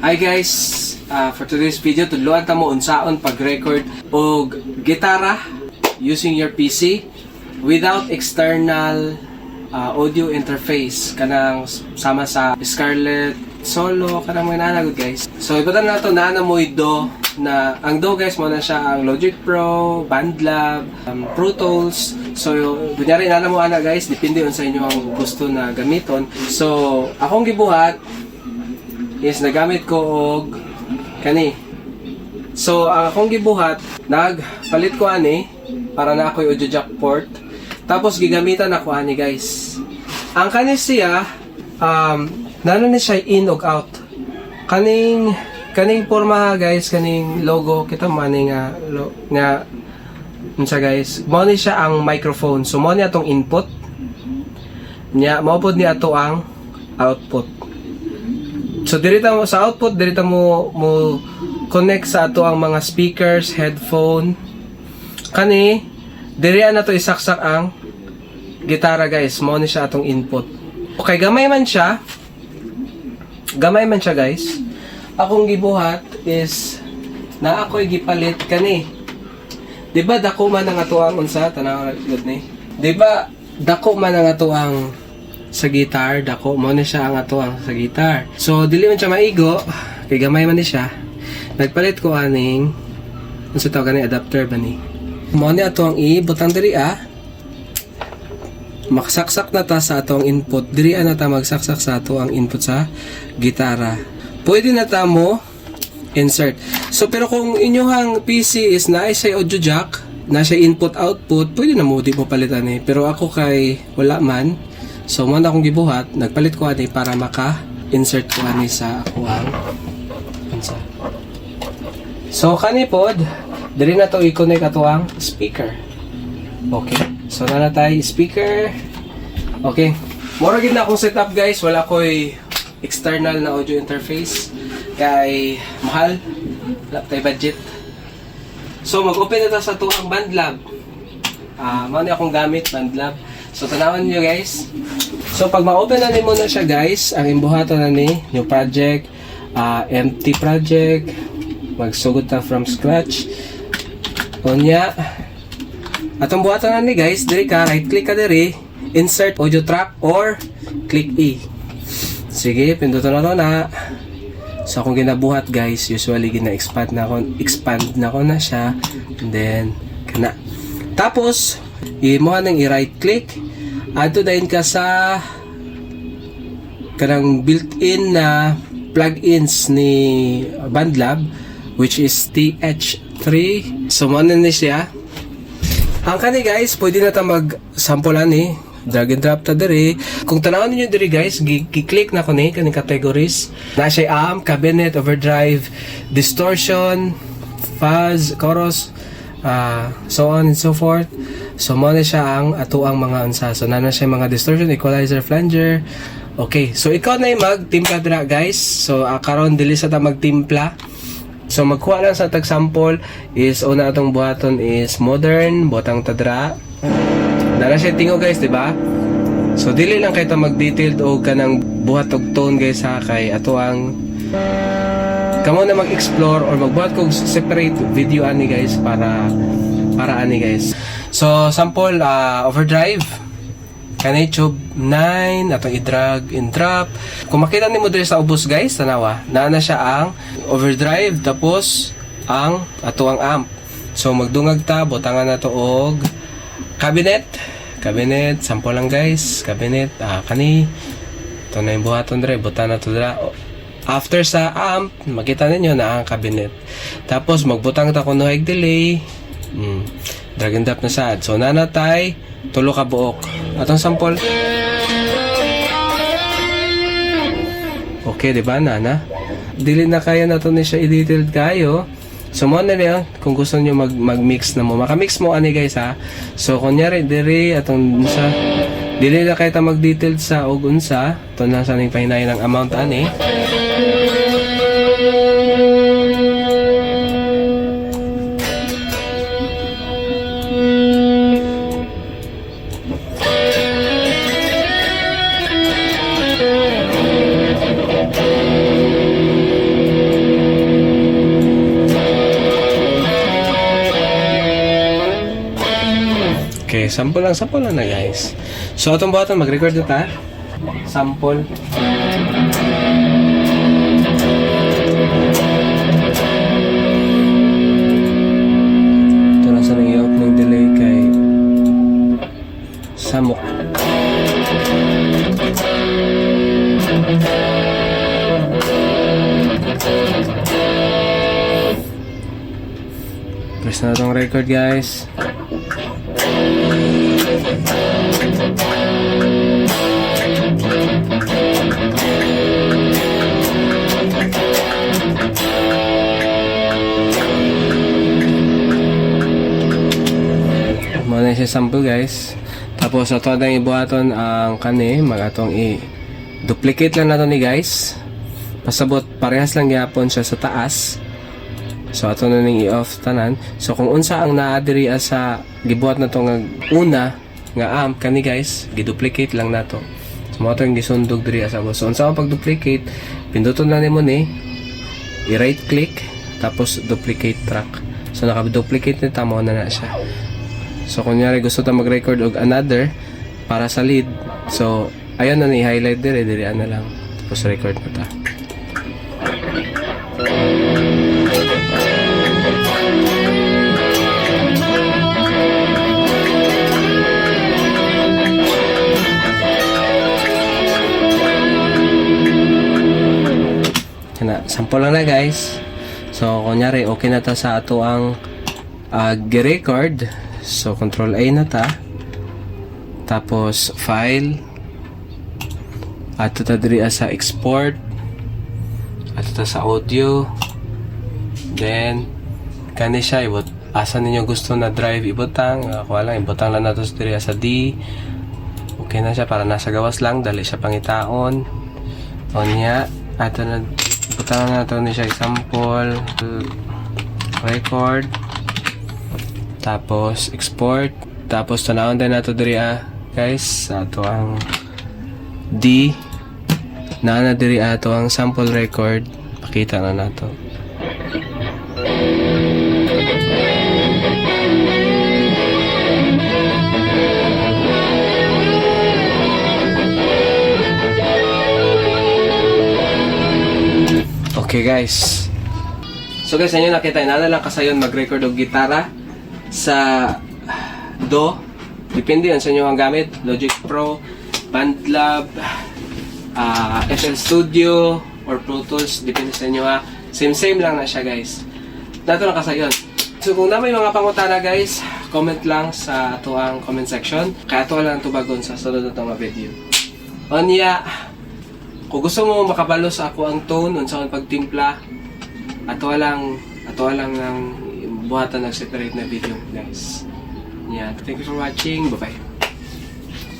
Hi guys, for today's video tudloan ta mo unsaon pag-record og gitara using your PC without external audio interface kanang sama sa Scarlett Solo kanang mga nanagod guys. So ibatan na to na mo do na ang do guys mo na siya ang Logic Pro, BandLab, Pro Tools. So kunyari na mo ana guys, depende on sa inyo ang gusto na gamiton. So akong gibuhat is nagamit ko og kani. So akong gibuhat nagpalit ko ani para na ako'y audio jack port. Tapos gigamitan ako ani guys. Ang kani siya nano ni siya in ug out. Kaning porma guys, kaning logo kita man nga unsa guys. Mao ni siya ang microphone. So mao ni atong input. Nya mao pod ni ato ang output. So dirita mo sa output, dirita mo connect sa ato ang mga speakers, headphone. Kani diri na to isaksak ang gitara guys, mo ni siya atong input. Okay, gamay man siya guys. Akong gibuhat is na ako'y gipalit kani. Di ba dako man ang ato ang unsa tanaw gud ni? Di ba dako man ang ato ang sa guitar, dako mo na siya ang ato ang sa guitar. So dili man siya maigo, kay gamay man ni siya. Nagpalit ko aning unsa tawag ni adapter ba ni? Mo ni ato ang ibutang diri maksaksak na ta sa ato ang input. Diri na ta magsaksak sa ato ang input sa gitara. Pwede na ta mo insert. So pero kung inyong PC is na siya audio jack, na siya input output, pwede na mo di mo palitan eh. Pero ako kay wala man. So, muna akong gibuhat, nagpalit ko ani para maka-insert ko ani sa ako ang ansa. So, kanipod, dili na to i-connect ato ang speaker. Okay. So, na tayo speaker. Okay. Mura gid na akong setup guys, wala ko'y external na audio interface. Kay mahal, wala tayo budget. So, mag-open na ta sa ato ang BandLab. Muna akong gamit, BandLab. So, tanawan nyo guys. So, pag ma-open na mo na siya guys, ang imbuhaton na ni, new project, empty project, magsugod na from scratch. Kunya, atong buhaton na ni guys, diri ka, right click ka diri, insert audio track or click E. Sige, pinduto na to na. So, akong ginabuhat guys, usually gina-expand na ko na siya. And then, kana. Tapos, imo nang i-right click, add to din ka sa kanang built-in na plugins ni BandLab which is TH3. So mo na siya. Ang kani guys, pwede na ta mag-sample ani, drag and drop ta diri. Kung tanawon niyo diri guys, gi-click na ko ni kaning categories. Na siya amp, cabinet, overdrive, distortion, fuzz, chorus, so on and so forth. So mo na siya ang ato ang mga unsa. So na siya mga distortion, equalizer, flanger. Okay, so ikaw na yung mag-timpla dira guys. So karon dili sa ta magtimpla. So magkuha lang sa tag sample is una atong buhaton is modern, botang ta dira. Dala siya tingo guys, di ba? So dili lang kay ta mag-detailed og kanang buhat og tone guys ha, kay ato ang kamo na mag-explore or magbuhat kog separate video ani guys para ani guys. So sample overdrive kanay tube 9 atong i-drag and drop. Kung makita nimo diri sa ubos guys, tanawa na siya ang overdrive tapos ang ato ang amp. So magdungag ta, butangan na to og cabinet sample lang guys, cabinet kani to na yung buhaton diri, butan na to dira. After sa amp, makita ninyo na ang cabinet. Tapos magbutang ta kuno high delay. Drag and drop na sad. So nanatay tulo ka buok. Atong sample. Okay, di ba nana? Dili na kaya nato ni siya i-detailed kayo. So mo na niya kung gusto niyo mag-mix na mo. Maka-mix mo ani guys ha. So kunyari diri atong unsa dili na kay ta mag-detailed sa og unsa. To na sa ning pahinayon ng amount ani. Okay, sample lang na guys. So atong buhatan mag-record na ta. Sample. Ito lang sa nang i-opening delay kay Samok. Press na itong record guys. Muna siya sample guys. Tapos ato na ibuhaton ang kani, magatong i-duplicate lang nato ni guys. Pasabot parehas lang gyapon siya sa taas. So ato na ning i-off tanan. So kung unsa ang naa diri sa gibuhat na to nga una nga amp kani guys, gi-duplicate lang nato. So mo to yung gisundog diri sa boss. So unsa ang pag-duplicate, pinduton lang nimo ni i-right click tapos duplicate track. So naka-duplicate ni tamo na siya. So kunyari gusto ta mag-record og another para sa lead. So ayan na ni highlight dire ana lang. Tapos record na ta. Sample lang na guys. So kunyari okay na ta sa ato ang gi-record. So control A na ta. Tapos file. Ato ta diri sa export. Ato ta sa audio. Then kani siya ibot asa ninyo gusto na drive ibutang. Ako lang ibutang lang nato diri sa D. Okay na siya para nasa gawas lang, dali siya pangitaon. Onya ato na ibutang na nato ni siya example record. Tapos export, tapos tanawon din nato diri guys ato ang D na diri ato ang sample record, pakita na nato. Okay guys, so guys inyo nakita na lang kasayon mag-record og gitara sa Do. Depende yan sa inyo ang gamit. Logic Pro, BandLab, FL Studio, or Pro Tools. Depende sa inyo ha. Same lang na siya guys. Dato lang kasayon. So kung na may mga pangutana guys, comment lang sa ato ang comment section. Kaya ato lang tubagon sa sunod na itong video. Onya, kung gusto mo makabalo sa ako ang tone, unsa ang pagtimpla, ato lang ng buhatan ng separate na video guys. Yeah, thank you for watching. Bye bye.